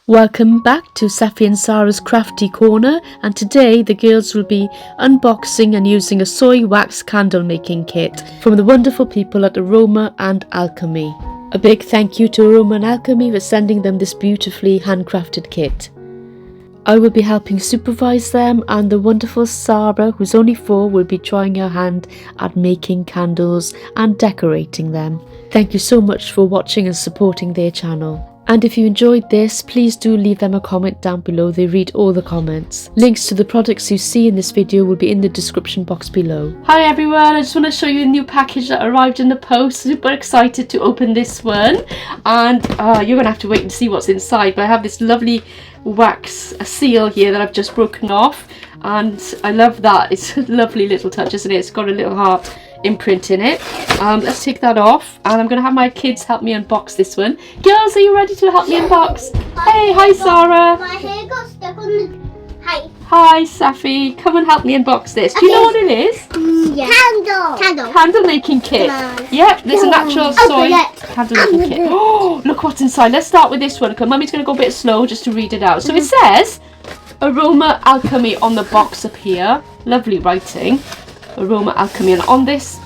Welcome back to Safi and Sara's Crafty Corner, and today the girls will be unboxing and using a soy wax candle making kit from the wonderful people at Aroma and Alchemy. A big thank you to Aroma and Alchemy for sending them this beautifully handcrafted kit. I will be helping supervise them, and the wonderful Sara, who's only 4, will be trying her hand at making candles and decorating them. Thank you so much for watching and supporting their channel. And if you enjoyed this, please do leave them a comment down below. They read all the comments. Links to the products you see in this video will be in the description box below. Hi everyone, I just want to show you a new package that arrived in the post. Super excited to open this one. And you're going to have to wait and see what's inside. But I have this lovely wax seal here that I've just broken off. And I love that. It's a lovely little touch, isn't it? It's got a little heart imprint in it. Let's take that off, and I'm going to have my kids help me unbox this one. Girls, are you ready to help me unbox? Hey, hi Sara. My hair got stuck on the... Hi Safi, come and help me unbox this. Do you know what it is? Yeah. Candle Making Kit. Yep, there's a natural soy candle making kit. Oh, look what's inside. Let's start with this one, because Mummy's going to go a bit slow just to read it out. So it says Aroma Alchemy on the box up here. Lovely writing. Aroma Alchemy, and on this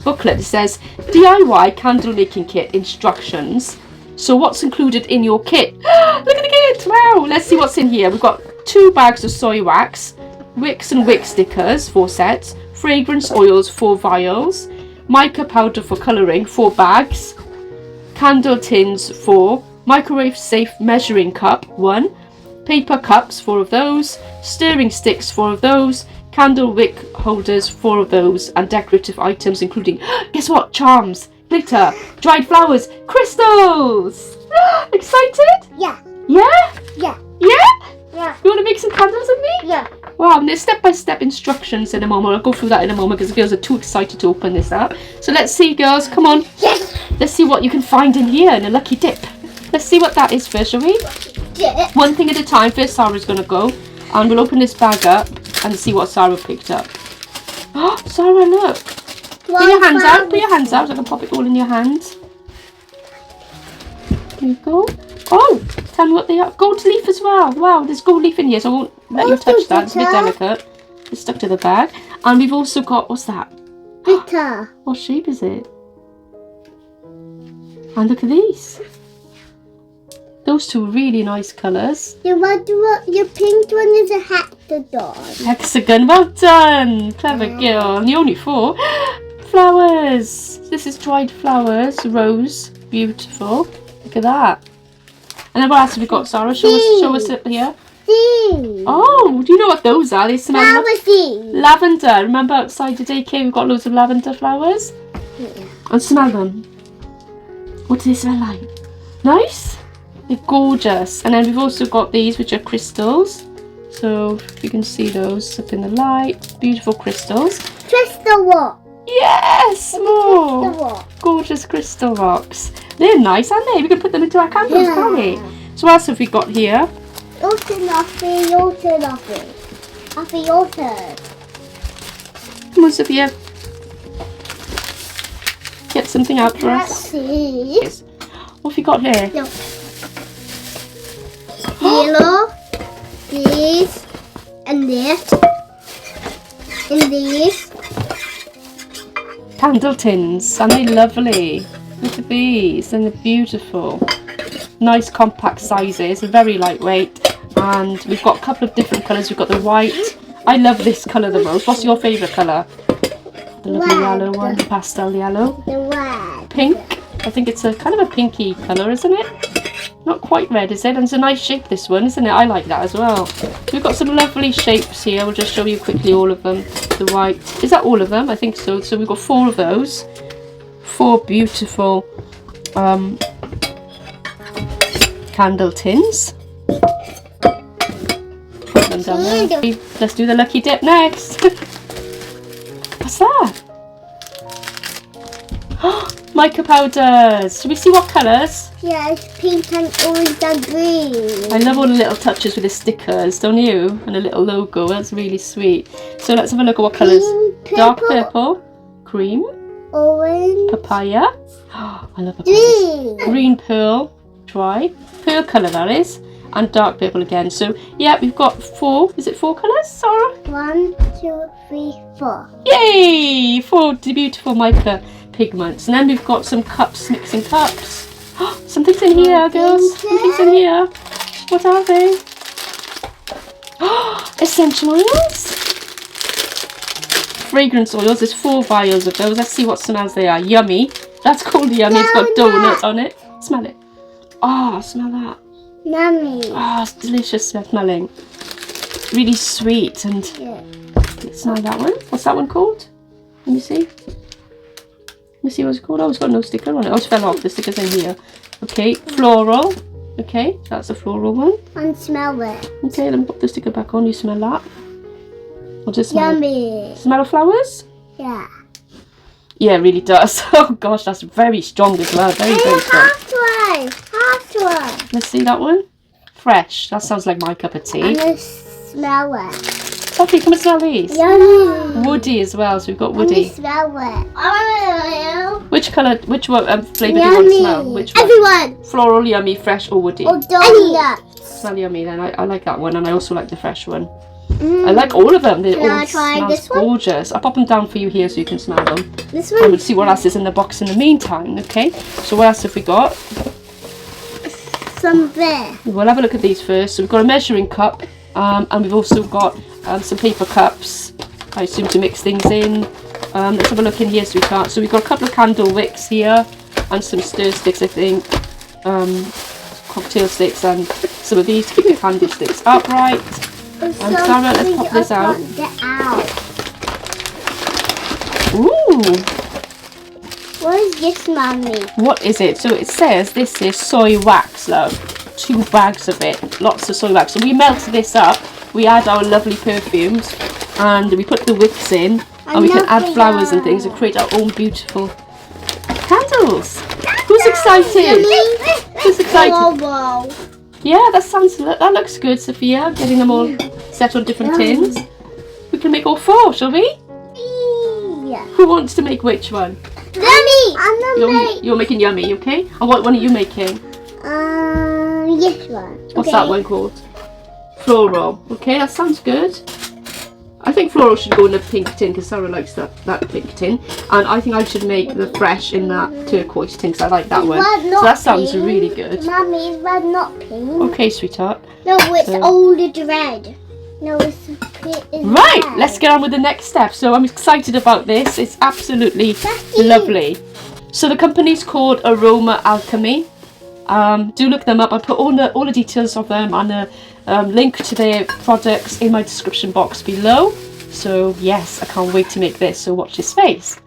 booklet it says DIY candle making kit instructions. So what's included in your kit? Look at the kit! Wow! Let's see what's in here. We've got 2 bags of soy wax, wicks and wick stickers, 4 sets, fragrance oils, 4 vials, mica powder for colouring, 4 bags, candle tins, 4, microwave safe measuring cup, 1, paper cups, 4 of those, stirring sticks, 4 of those, candle wick holders, 4 of those, and decorative items including, guess what, charms, glitter, dried flowers, crystals. Excited? Yeah. Yeah? Yeah. Yeah? Yeah. You want to make some candles with me? Yeah. Wow, and there's step-by-step instructions in a moment. I'll go through that in a moment because the girls are too excited to open this up. So let's see, girls, come on. Yes. Let's see what you can find in here in a lucky dip. Let's see what that is first, shall we? Yeah. One thing at a time. First, Sara's going to go, and we'll open this bag up and see what Sara picked up. Oh, Sara, look. Put your hands out. Put your hands out so I can pop it all in your hands. There you go. Oh, tell me what they are. Gold leaf as well. Wow, there's gold leaf in here, so I won't let you touch that. It's a bit delicate. It's stuck to the bag. And we've also got, what's that? Glitter. What shape is it? And look at these. Those 2 really nice colours. Your pink one is a hexagon. Hexagon, well done. Clever girl. And the only 4. Flowers. This is dried flowers. Rose. Beautiful. Look at that. And then what else have we got, Sara? Show us up here. Seeds. Oh, do you know what those are? They smell Flower seeds. lavender. Remember outside the daycare we've got loads of lavender flowers? Yeah. And smell them. What do they smell like? Nice? They're gorgeous. And then we've also got these, which are crystals. So you can see those up in the light. Beautiful crystals. Crystal what? Yes! More! Crystal what? Gorgeous crystal rocks. They're nice, aren't they? We can put them into our candles, can't we? So what else have we got here? Your turn. Your turn. Come on, Sophia. Get something out for Let's us. see. Yes. What have we got here? No. Yellow, this, and this, and these. Candle tins. Aren't they lovely? Look at these. And they're beautiful. Nice compact sizes. Very lightweight. And we've got a couple of different colours. We've got the white. I love this colour the most. What's your favourite colour? The lovely yellow one. The pastel yellow. The red. Pink. I think it's a kind of a pinky colour, isn't it? Not quite red, is it? And it's a nice shape, this one, isn't it? I like that as well. We've got some lovely shapes here. We'll just show you quickly all of them. The white. Is that all of them? I think so. So we've got 4 of those. 4 beautiful candle tins. Put them down there. Let's do the lucky dip next. What's that? Mica powders. Should we see what colours? Yes, pink and orange and green. I love all the little touches with the stickers, don't you? And a little logo. That's really sweet. So let's have a look at what colours. Pink, Dark purple, cream, orange, papaya. I love papaya. Green pearl, dry. Pearl colour that is. and dark purple again. So yeah, we've got 4. Is it 4 colours, Sarah? 1, 2, 3, 4. Yay! 4 beautiful mica pigments. And then we've got some cups, mixing cups. Something's in here, girls. Something's in here. What are they? Essential oils. Fragrance oils. There's 4 vials of those. Let's see what smells they are. Yummy. That's called yummy. It's got donut on it. Smell it. Oh, smell that. Yummy. Oh, it's delicious smelling. Really sweet and... Yeah. Smell that one. What's that one called? Let me see. Let me see what it's called. Oh, it's got no sticker on it. Oh, it fell off. The sticker's in here. Okay, floral. Okay, that's a floral one. And smell it. Okay, let me put the sticker back on. You smell that. I'll just smell Yummy. it. Smell of flowers? Yeah. Yeah, it really does. Oh gosh, that's very strong as well. Very, very strong. Halfway. Let's see that one. Fresh. That sounds like my cup of tea. And I smell it. Sophie, come and smell these. Yummy. Woody as well, so we've got And woody. smell it. Which colour, which one, flavour do you want to smell? Which one? Everyone. Floral, yummy, fresh or woody? Or donut. Smell yummy then. I like that one, and I also like the fresh one. I like all of them. They Can all I try smell this one? gorgeous. I'll pop them down for you here so you can smell them. This And one. we'll see what else is in the box in the meantime, okay? So what else have we got? Some there. We'll have a look at these first. So we've got a measuring cup, and we've also got some paper cups, I assume, to mix things in. Let's have a look in here, sweetheart. So we've got a couple of candle wicks here, and some stir sticks, I think. Cocktail sticks, and some of these to keep the candlesticks upright. And Sarah, let's pop this out. Ooh! What is this, Mummy? What is it? So it says this is soy wax, love. 2 bags of it. Lots of soy wax. So we melt this up. We add our lovely perfumes. And we put the wicks in. And we can add flowers and things and create our own beautiful candles. Who's excited? Who's excited? Yeah, that looks good, Sophia. Getting them all set on different tins. We can make all 4, shall we? Yeah. Who wants to make which one? Yummy. You're making yummy, okay? And what one are you making? This one. What's that one called? Floral. Okay, that sounds good. I think floral should go in the pink tin because Sarah likes that pink tin. And I think I should make the fresh in that turquoise tin because I like that one. So that sounds really good. Mummy, is red not pink? Okay, sweetheart. No, it's older red. No, it's Right, red. let's get on with the next step. So I'm excited about this. It's absolutely lovely. So the company's called Aroma Alchemy. Do look them up. I'll put all the details of them and a link to their products in my description box below. So yes, I can't wait to make this. So watch this space.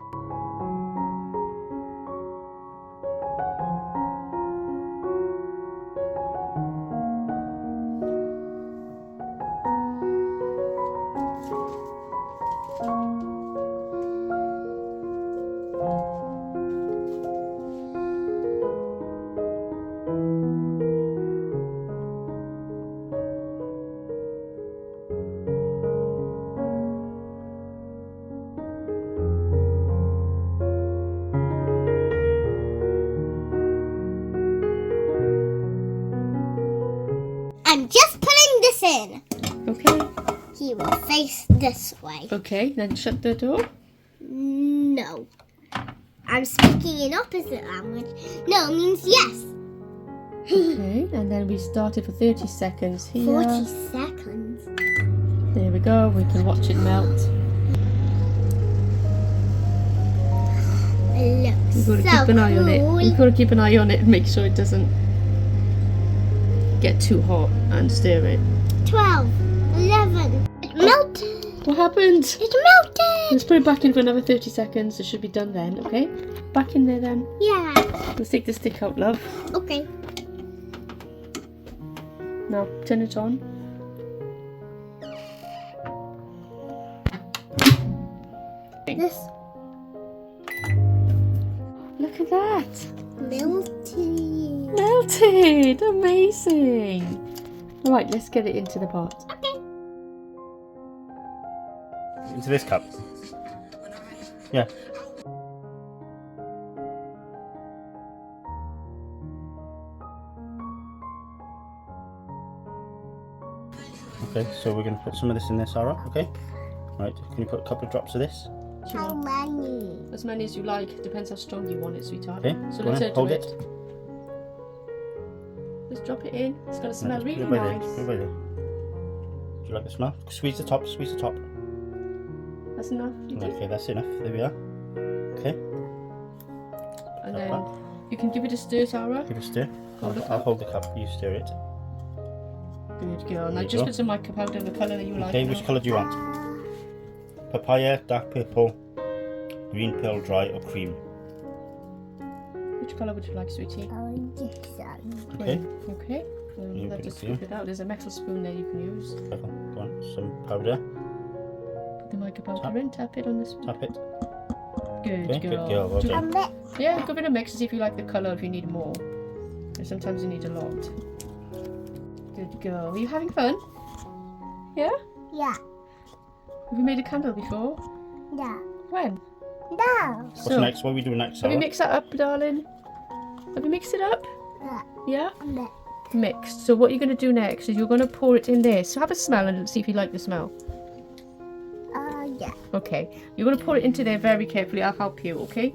I'm just putting this in. Okay. He will face this way. Okay, then shut the door. No. I'm speaking in opposite language. No means yes. Okay, and then we started for 30 seconds here. 40 seconds. There we go. We can watch it melt. It looks You've got to so keep an eye on it. cool. You've got to keep an eye on it and make sure it doesn't get too hot and stir it. 12, 11. It melted. What happened? It melted. Let's put it back in for another 30 seconds. It should be done then, okay? Back in there then. Yeah. Let's take the stick out, love. Okay. Now, turn it on. This Look at that. melted. Melted. Amazing. All right, let's get it into the pot. Okay. Into this cup. Yeah. Okay, so we're going to put some of this in there, Sarah. Okay. Right. Can you put a couple of drops of this? How many? As many as you like. Depends how strong you want it, sweetheart. Okay. So go let's on, hold it. Just drop it in. It's going to smell Right, really put it by nice. there, put it by there. Do you like the smell? Squeeze the top. Squeeze the top. That's enough. You think? Okay, that's enough. There we are. Okay. And Like then that. you can give it a stir, Sarah. Give it a stir. Hold the I'll hold the cup. You stir it. Good girl. There Now you just go. put some mica powder, the colour that you like. Okay, which colour do you want? Papaya, dark purple, green pearl dry, or cream? Which colour would you like, sweetie? Oh, this one. Okay. Okay. You Let's put just it here. scoop it out. There's a metal spoon there you can use. Careful. Go on. Some powder. Put the mica powder Tap. in. Tap it on this. Tap it. Good Okay, girl. good girl. Well Do- done. Yeah, give it a mix, see if you like the colour, if you need more. And sometimes you need a lot. Good girl. Are you having fun? Yeah? Yeah. Have you made a candle before? Yeah. When? No. What's next? What are we doing next, Have Sarah? you mixed that up, darling? Have you mixed it up? Yeah. Yeah? No. Mixed. So what you're going to do next is you're going to pour it in this. So have a smell and see if you like the smell. Yeah. Okay. You're going to pour it into there very carefully. I'll help you, okay?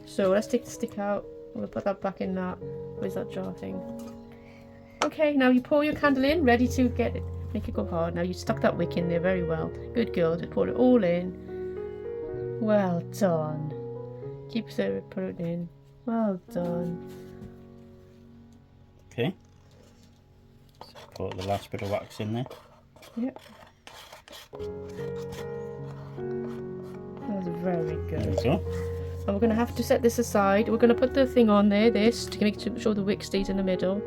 So let's take the stick out. We'll put that back in that. Where's that jar thing? Okay, now you pour your candle in, ready to get it. Make it go hard. Now you stuck that wick in there very well. Good girl. Just pour it all in. Well done. Keep Sarah, put it in. Well done. Okay. So put the last bit of wax in there. Yep. That was very There good. we go. And we're going to have to set this aside. We're going to put the thing on there, this, to make sure the wick stays in the middle.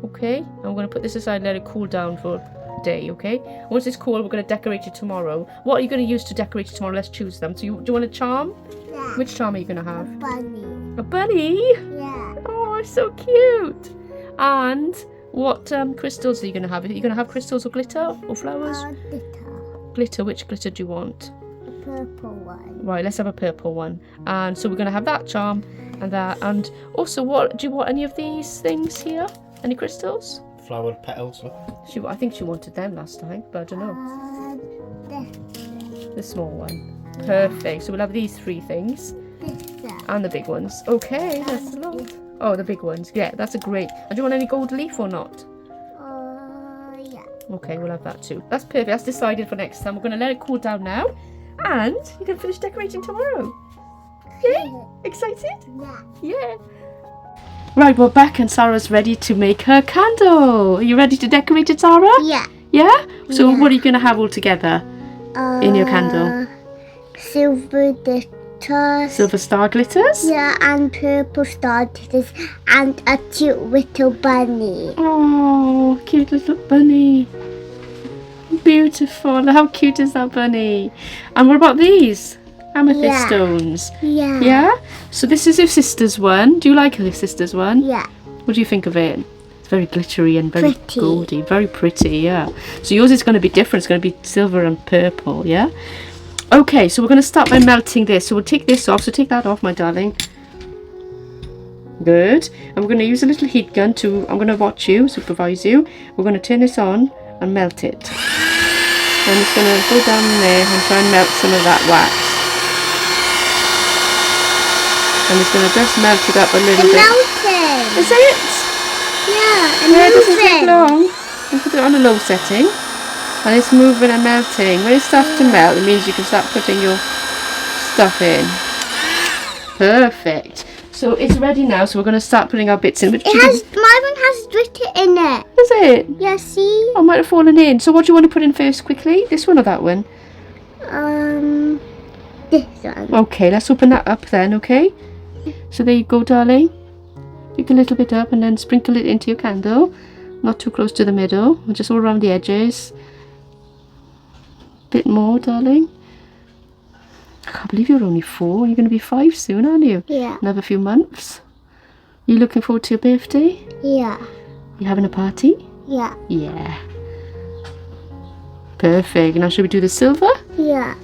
Okay? And we're going to put this aside and let it cool down for a day, okay? Once it's cool, we're going to decorate it tomorrow. What are you going to use to decorate it tomorrow? Let's choose them. So do you want a charm? Yeah. Which charm are you going to have? Bunny. A bunny? Yeah. Oh, so cute. And what crystals are you going to have? Are you going to have crystals or glitter or flowers? Glitter. Glitter. Which glitter do you want? The purple one. Right, let's have a purple one. And so we're going to have that charm and that. And also, what do you want any of these things here? Any crystals? Flower petals. Look. I think she wanted them last time, but I don't know. The small one. Perfect. So we'll have these three things and the big ones. Okay, that's a lot. Oh, the big ones. Yeah, that's a great. And do you want any gold leaf or not? Yeah. Okay, we'll have that too. That's perfect. That's decided for next time. We're going to let it cool down now. And you can finish decorating tomorrow. Okay? Excited? Yeah. Yeah. Right, we're back and Sarah's ready to make her candle. Are you ready to decorate it, Sarah? Yeah. Yeah? So Yeah. what are you going to have all together in your candle? Silver glitters. Silver star glitters? Yeah, and purple star glitters, and a cute little bunny. Oh, cute little bunny. Beautiful. How cute is that bunny? And what about these? Amethyst Yeah. stones. Yeah. Yeah? So this is your sister's one. Do you like her sister's one? Yeah. What do you think of it? It's very glittery and very Pretty. goldy. Very pretty, yeah. So yours is going to be different. It's going to be silver and purple, yeah? Okay, so we're going to start by melting this. So we'll take this off. So take that off, my darling. Good. And we're going to use a little heat gun to... I'm going to watch you, supervise you. We're going to turn this on and melt it. I'm just going to go down there and try and melt some of that wax. I'm just going to just melt it up a little bit. Melting. Is it? Yeah, and Yeah, it doesn't take moving. long. You put it on a low setting. And it's moving and melting. When it starts to melt, it means you can start putting your stuff in. Perfect. So it's ready now, so we're going to start putting our bits in. My one has glitter in it. Is it? Yeah, see? Oh, it might have fallen in. So what do you want to put in first quickly? This one or that one? This one. Okay, let's open that up then, okay? So there you go, darling. Pick a little bit up and then sprinkle it into your candle. Not too close to the middle. Just all around the edges. Bit more, darling. I can't believe you're only 4. You're going to be 5 soon, aren't you? Yeah. Another few months. You looking forward to your birthday? Yeah. You having a party? Yeah. Yeah. Perfect. Now should we do the silver? Yeah.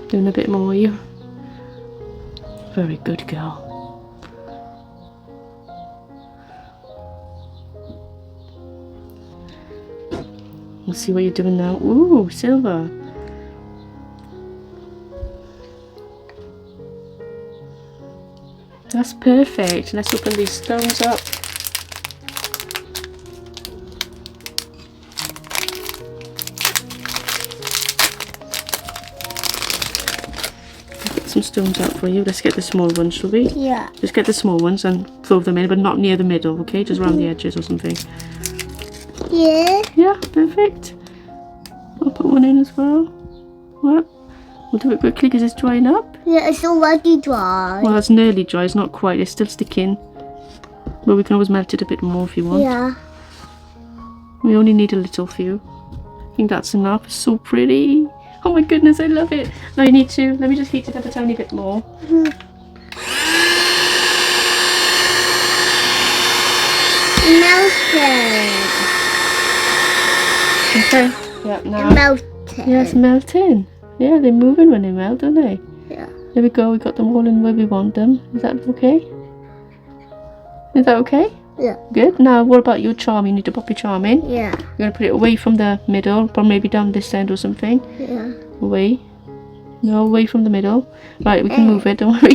Doing a bit more, are you? Very good girl. We'll see what you're doing now. Ooh, silver. That's perfect. Let's open these stones up. Get some stones out for you. Let's get the small ones, shall we? Yeah. Just get the small ones and throw them in, but not near the middle, okay? Just around the edges or something. Yeah. Yeah, perfect. I'll put one in as well. What? We'll do it quickly because it's drying up. Yeah, it's already dry. Well, it's nearly dry. It's not quite. It's still sticking. But we can always melt it a bit more if you want. Yeah. We only need a little few. I think that's enough. It's so pretty. Oh my goodness, I love it. Now you need to, let me just heat it up a tiny bit more. Melted. Okay. Yeah, now. Melted. Yeah, it's melting. Yeah, they're moving when they melt, don't they? Yeah. There we go. We got them all in where we want them. Is that okay? Is that okay? Yeah. Good. Now, what about your charm? You need to pop your charm in. Yeah. You're going to put it away from the middle, but maybe down this end or something. Yeah. Away. No, away from the middle. Right, we can move it, don't worry.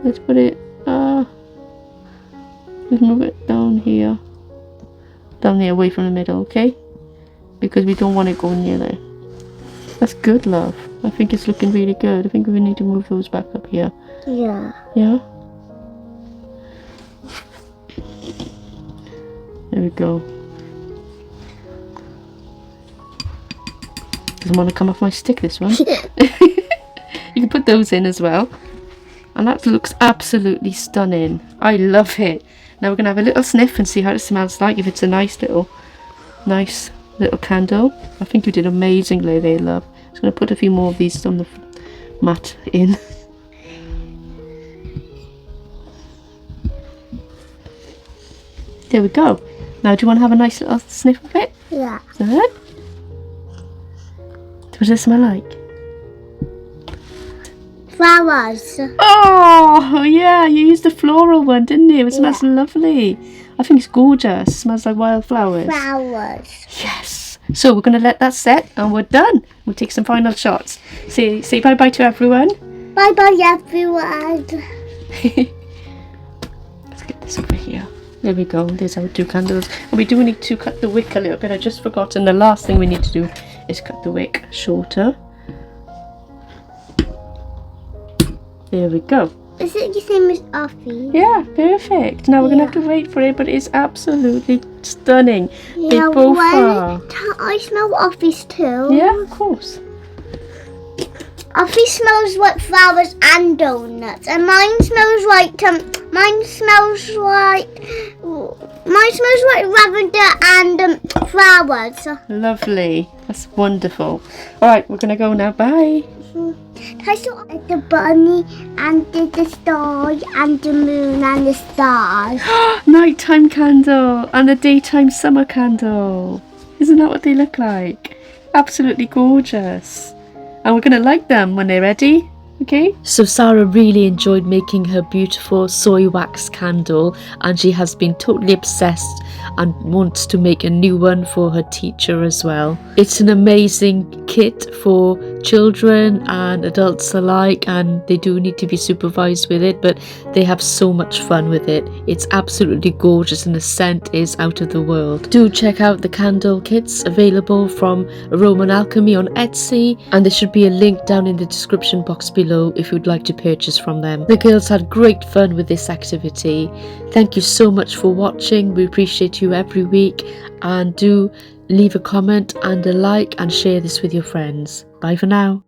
Let's put it, let's move it down here. Down there, away from the middle, okay? Because we don't want it going near there. That's good, love. I think it's looking really good. I think we need to move those back up here. Yeah. Yeah? There we go. Doesn't want to come off my stick, this one. You can put those in as well. And that looks absolutely stunning. I love it. Now we're going to have a little sniff and see how it smells like. If it's a nice little candle. I think you did amazingly there, love. Just going to put a few more of these on the mat in. There we go. Now do you want to have a nice little sniff of it? Yeah. Good. What does it smell like? Flowers. Oh, yeah, you used the floral one, didn't you? It smells lovely. I think it's gorgeous. It smells like wildflowers. Flowers. Yes. So we're going to let that set and we're done. We'll take some final shots. Say bye-bye to everyone. Bye-bye, everyone. Let's get this over here. There we go. There's our 2 candles. And we do need to cut the wick a little bit. I just forgotten. The last thing we need to do is cut the wick shorter. There we go. Is it the same as Safi? Yeah, perfect. Now we're going to have to wait for it, but it's absolutely stunning. Yeah, They both are. I smell Safi's too. Yeah, of course. Safi smells like flowers and donuts, and mine smells like lavender and flowers. Lovely. That's wonderful. All right, we're going to go now. Bye. I saw the bunny and the star and the moon and the stars. Nighttime candle and a daytime summer candle. Isn't that what they look like? Absolutely gorgeous. And we're going to light them when they're ready. Okay. So Sara really enjoyed making her beautiful soy wax candle, and she has been totally obsessed and wants to make a new one for her teacher as well. It's an amazing kit for children and adults alike, and they do need to be supervised with it, but they have so much fun with it. It's absolutely gorgeous and the scent is out of the world. Do check out the candle kits available from Aroma and Alchemy on Etsy, and there should be a link down in the description box below if you'd like to purchase from them. The girls had great fun with this activity. Thank you so much for watching. We appreciate you every week, and do leave a comment and a like and share this with your friends. Bye for now.